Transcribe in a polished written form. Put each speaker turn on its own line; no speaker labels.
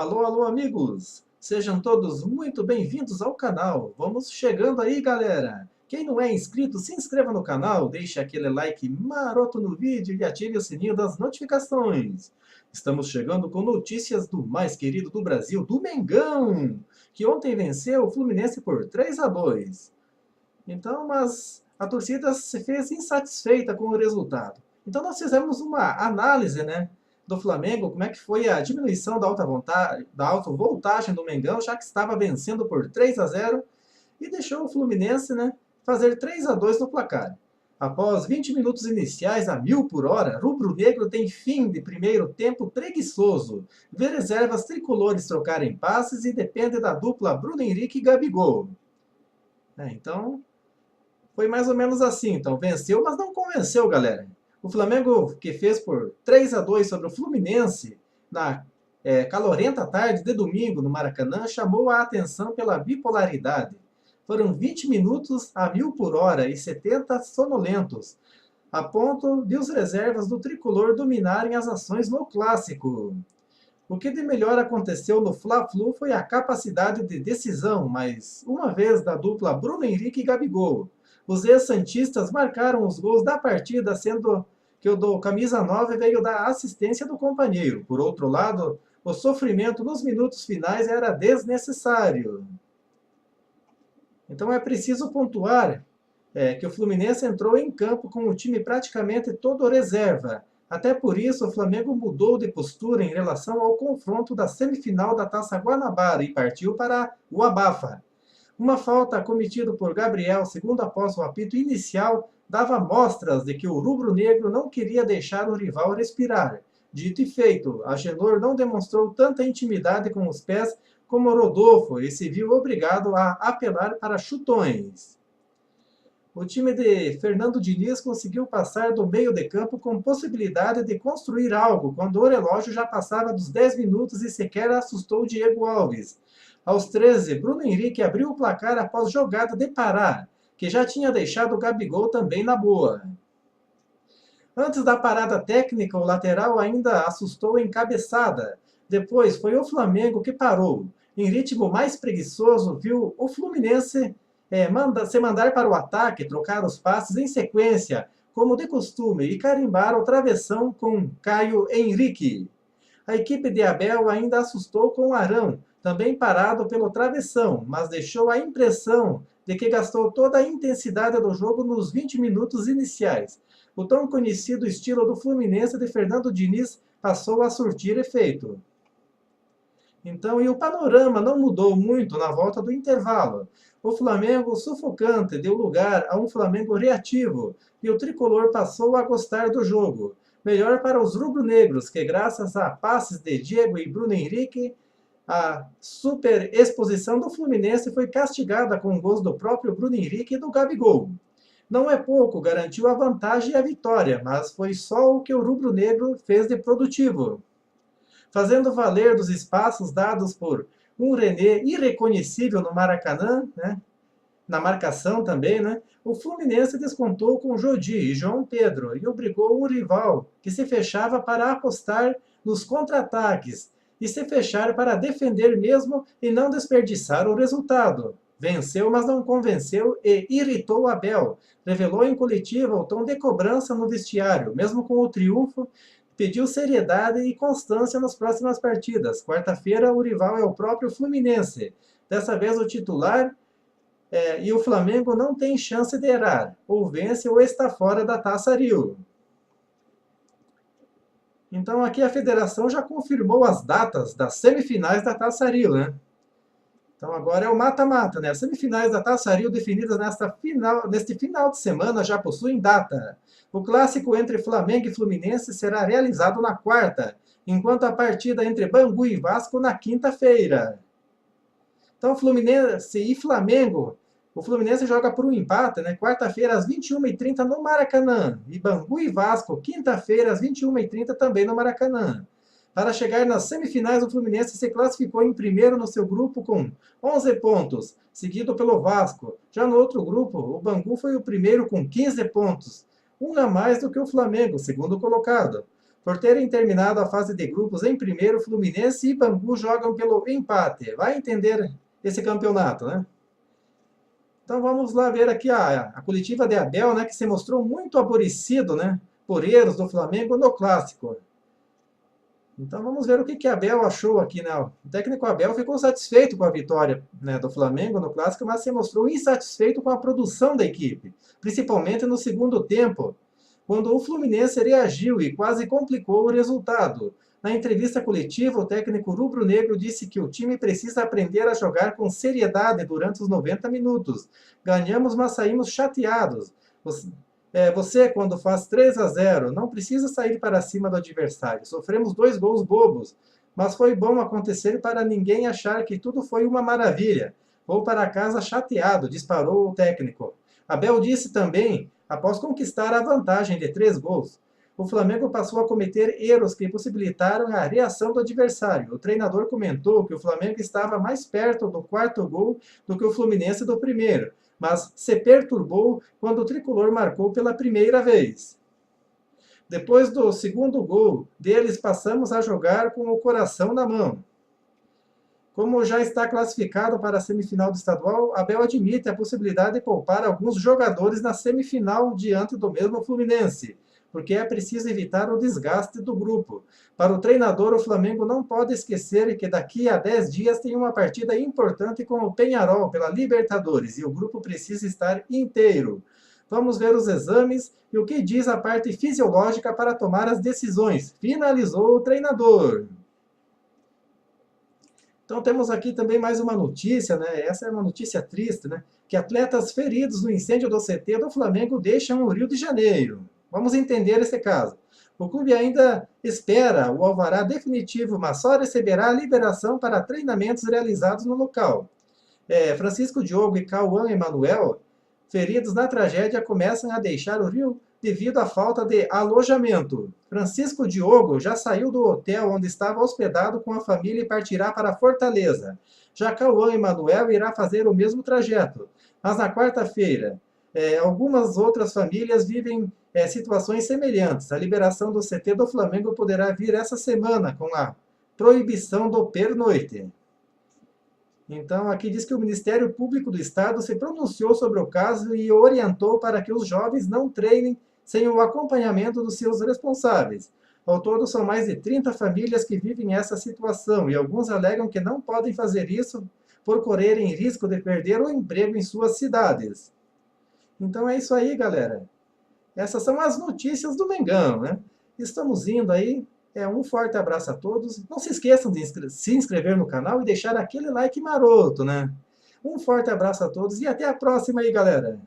Alô, alô, amigos! Sejam todos muito bem-vindos ao canal. Vamos chegando aí, galera! Quem não é inscrito, se inscreva no canal, deixe aquele like maroto no vídeo e ative o sininho das notificações. Estamos chegando com notícias do mais querido do Brasil, do Mengão, que ontem venceu o Fluminense por 3-2. Então, mas a torcida se fez insatisfeita com o resultado. Então nós fizemos uma análise, né, do Flamengo, como é que foi a diminuição da alta voltagem do Mengão, já que estava vencendo por 3-0 e deixou o Fluminense, né, fazer 3-2 no placar. Após 20 minutos iniciais a 1000 por hora, rubro-negro tem fim de primeiro tempo preguiçoso. Vê reservas tricolores trocarem passes e depende da dupla Bruno Henrique e Gabigol. Então, foi mais ou menos assim. Então, venceu, mas não convenceu, galera. O Flamengo, que fez por 3-2 sobre o Fluminense, na calorenta tarde de domingo no Maracanã, chamou a atenção pela bipolaridade. Foram 20 minutos a 1000 por hora e 70 sonolentos, a ponto de os reservas do tricolor dominarem as ações no clássico. O que de melhor aconteceu no Fla-Flu foi a capacidade de decisão, mas uma vez da dupla Bruno Henrique e Gabigol. Os ex-santistas marcaram os gols da partida, sendo que o do camisa 9 veio da assistência do companheiro. Por outro lado, o sofrimento nos minutos finais era desnecessário. Então é preciso pontuar que o Fluminense entrou em campo com o time praticamente todo reserva. Até por isso, o Flamengo mudou de postura em relação ao confronto da semifinal da Taça Guanabara e partiu para o abafa. Uma falta cometida por Gabriel, segundo após o apito inicial, dava mostras de que o rubro-negro não queria deixar o rival respirar. Dito e feito, Agenor não demonstrou tanta intimidade com os pés como Rodolfo e se viu obrigado a apelar para chutões. O time de Fernando Diniz conseguiu passar do meio de campo com possibilidade de construir algo, quando o relógio já passava dos 10 minutos e sequer assustou Diego Alves. Aos 13, Bruno Henrique abriu o placar após jogada de Pará, que já tinha deixado o Gabigol também na boa. Antes da parada técnica, o lateral ainda assustou em cabeçada. Depois foi o Flamengo que parou. Em ritmo mais preguiçoso, viu o Fluminense se mandar para o ataque, trocar os passes em sequência, como de costume, e carimbar o travessão com Caio Henrique. A equipe de Abel ainda assustou com Arão, também parado pelo travessão, mas deixou a impressão de que gastou toda a intensidade do jogo nos 20 minutos iniciais. O tão conhecido estilo do Fluminense de Fernando Diniz passou a surtir efeito. Então, e o panorama não mudou muito na volta do intervalo. O Flamengo sufocante deu lugar a um Flamengo reativo, e o tricolor passou a gostar do jogo. Melhor para os rubro-negros, que graças a passes de Diego e Bruno Henrique, a super exposição do Fluminense foi castigada com gols do próprio Bruno Henrique e do Gabigol. Não é pouco, garantiu a vantagem e a vitória, mas foi só o que o rubro-negro fez de produtivo. Fazendo valer dos espaços dados por um René irreconhecível no Maracanã, né? Na marcação também, né? O Fluminense descontou com Jodi e João Pedro e obrigou um rival que se fechava para apostar nos contra-ataques e se fechar para defender mesmo e não desperdiçar o resultado. Venceu, mas não convenceu e irritou Abel. Revelou em coletiva o tom de cobrança no vestiário, mesmo com o triunfo. Pediu seriedade e constância nas próximas partidas. Quarta-feira, o rival é o próprio Fluminense. Dessa vez, o titular e o Flamengo não tem chance de errar. Ou vence ou está fora da Taça Rio. Então, aqui a federação já confirmou as datas das semifinais da Taça Rio, né? Então, agora é o mata-mata, né? As semifinais da Taça Rio definidas neste final de semana já possuem data. O clássico entre Flamengo e Fluminense será realizado na quarta, enquanto a partida entre Bangu e Vasco na quinta-feira. Então, Fluminense e Flamengo, o Fluminense joga por um empate, né? Quarta-feira às 21h30 no Maracanã. E Bangu e Vasco, quinta-feira às 21h30 também no Maracanã. Para chegar nas semifinais, o Fluminense se classificou em primeiro no seu grupo com 11 pontos, seguido pelo Vasco. Já no outro grupo, o Bangu foi o primeiro com 15 pontos, um a mais do que o Flamengo, segundo colocado. Por terem terminado a fase de grupos em primeiro, Fluminense e Bangu jogam pelo empate. Vai entender esse campeonato, né? Então vamos lá ver aqui a coletiva de Abel, né, que se mostrou muito aborrecido, né, por erros do Flamengo no Clássico. Então vamos ver o que Abel achou aqui, né? O técnico Abel ficou satisfeito com a vitória, né, do Flamengo no Clássico, mas se mostrou insatisfeito com a produção da equipe, principalmente no segundo tempo, quando o Fluminense reagiu e quase complicou o resultado. Na entrevista coletiva, o técnico rubro-negro disse que o time precisa aprender a jogar com seriedade durante os 90 minutos. Ganhamos, mas saímos chateados. Você, quando faz 3-0, não precisa sair para cima do adversário. Sofremos 2 gols bobos, mas foi bom acontecer para ninguém achar que tudo foi uma maravilha. Vou para casa chateado, disparou o técnico. Abel disse também, após conquistar a vantagem de 3 gols, o Flamengo passou a cometer erros que possibilitaram a reação do adversário. O treinador comentou que o Flamengo estava mais perto do 4º gol do que o Fluminense do primeiro, mas se perturbou quando o tricolor marcou pela primeira vez. Depois do 2º gol deles, passamos a jogar com o coração na mão. Como já está classificado para a semifinal do estadual, Abel admite a possibilidade de poupar alguns jogadores na semifinal diante do mesmo Fluminense, porque é preciso evitar o desgaste do grupo. Para o treinador, o Flamengo não pode esquecer que daqui a 10 dias tem uma partida importante com o Peñarol pela Libertadores e o grupo precisa estar inteiro. Vamos ver os exames e o que diz a parte fisiológica para tomar as decisões. Finalizou o treinador. Então temos aqui também mais uma notícia, né? Essa é uma notícia triste, né? Que atletas feridos no incêndio do CT do Flamengo deixam o Rio de Janeiro. Vamos entender esse caso. O clube ainda espera o alvará definitivo, mas só receberá a liberação para treinamentos realizados no local. Francisco Diogo e Cauã Emanuel, feridos na tragédia, começam a deixar o Rio devido à falta de alojamento. Francisco Diogo já saiu do hotel onde estava hospedado com a família e partirá para Fortaleza. Já Cauã Emanuel irá fazer o mesmo trajeto. Mas na quarta-feira, algumas outras famílias vivem situações semelhantes. A liberação do CT do Flamengo poderá vir essa semana com a proibição do pernoite. Então, aqui diz que o Ministério Público do Estado se pronunciou sobre o caso e orientou para que os jovens não treinem sem o acompanhamento dos seus responsáveis. Ao todo, são mais de 30 famílias que vivem essa situação e alguns alegam que não podem fazer isso por correrem risco de perder o emprego em suas cidades. Então é isso aí, galera. Essas são as notícias do Mengão, né? Estamos indo aí. Um forte abraço a todos. Não se esqueçam de se inscrever no canal e deixar aquele like maroto, né? Um forte abraço a todos e até a próxima aí, galera.